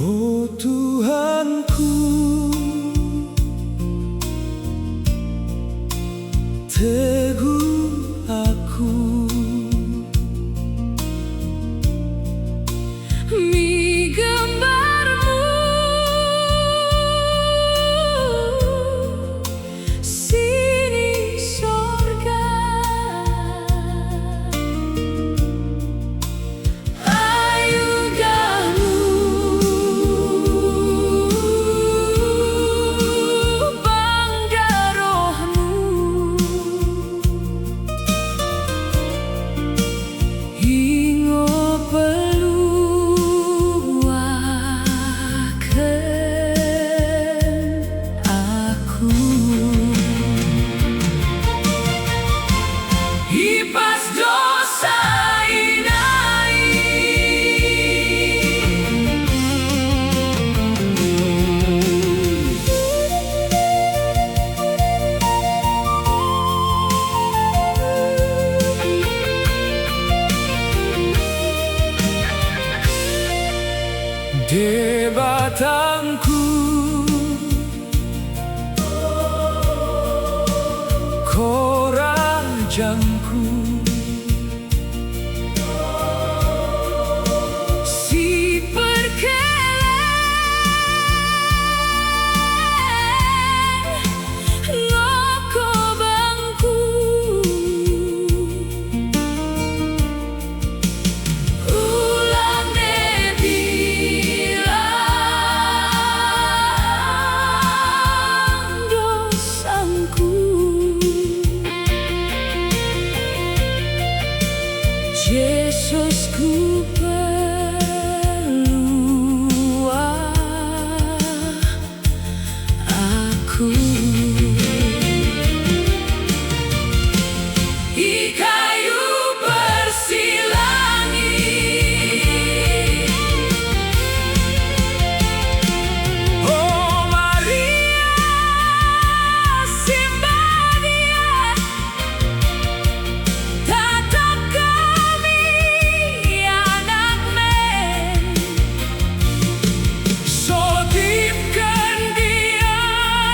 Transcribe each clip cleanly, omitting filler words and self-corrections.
Oh Tuhanku, teguh aku mi gambarmu, sini sorga ayudamu, bangga rohmu, hingo peluakan aku. Ibas dosa inai, debatangku, korajangku, si perkele ngoko bangku, ulang bilang dosaku, Yesusku pelua aku. Di kayu bersilangi, oh Maria sembah Dia, tatap kami anak men, sodipkan dia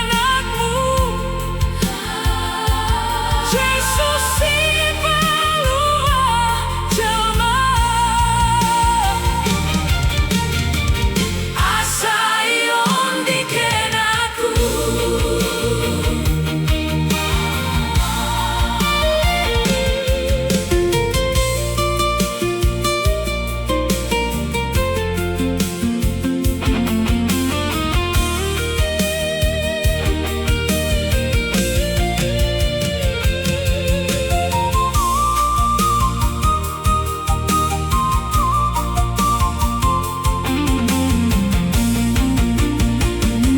anakmu, Yesus si pelua jelma, asaion diken aku.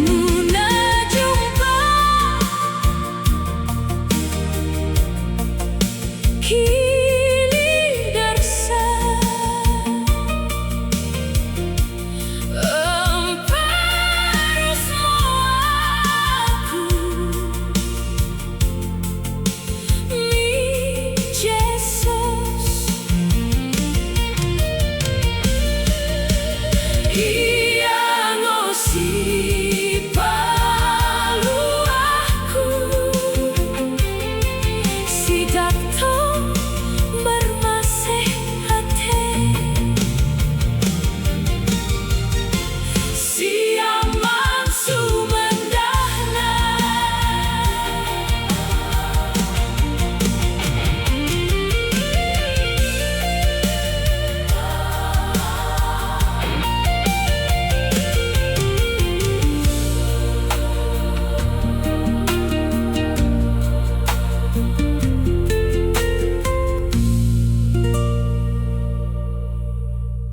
Muna jumpa kini darsa emparus aku mi Jesus.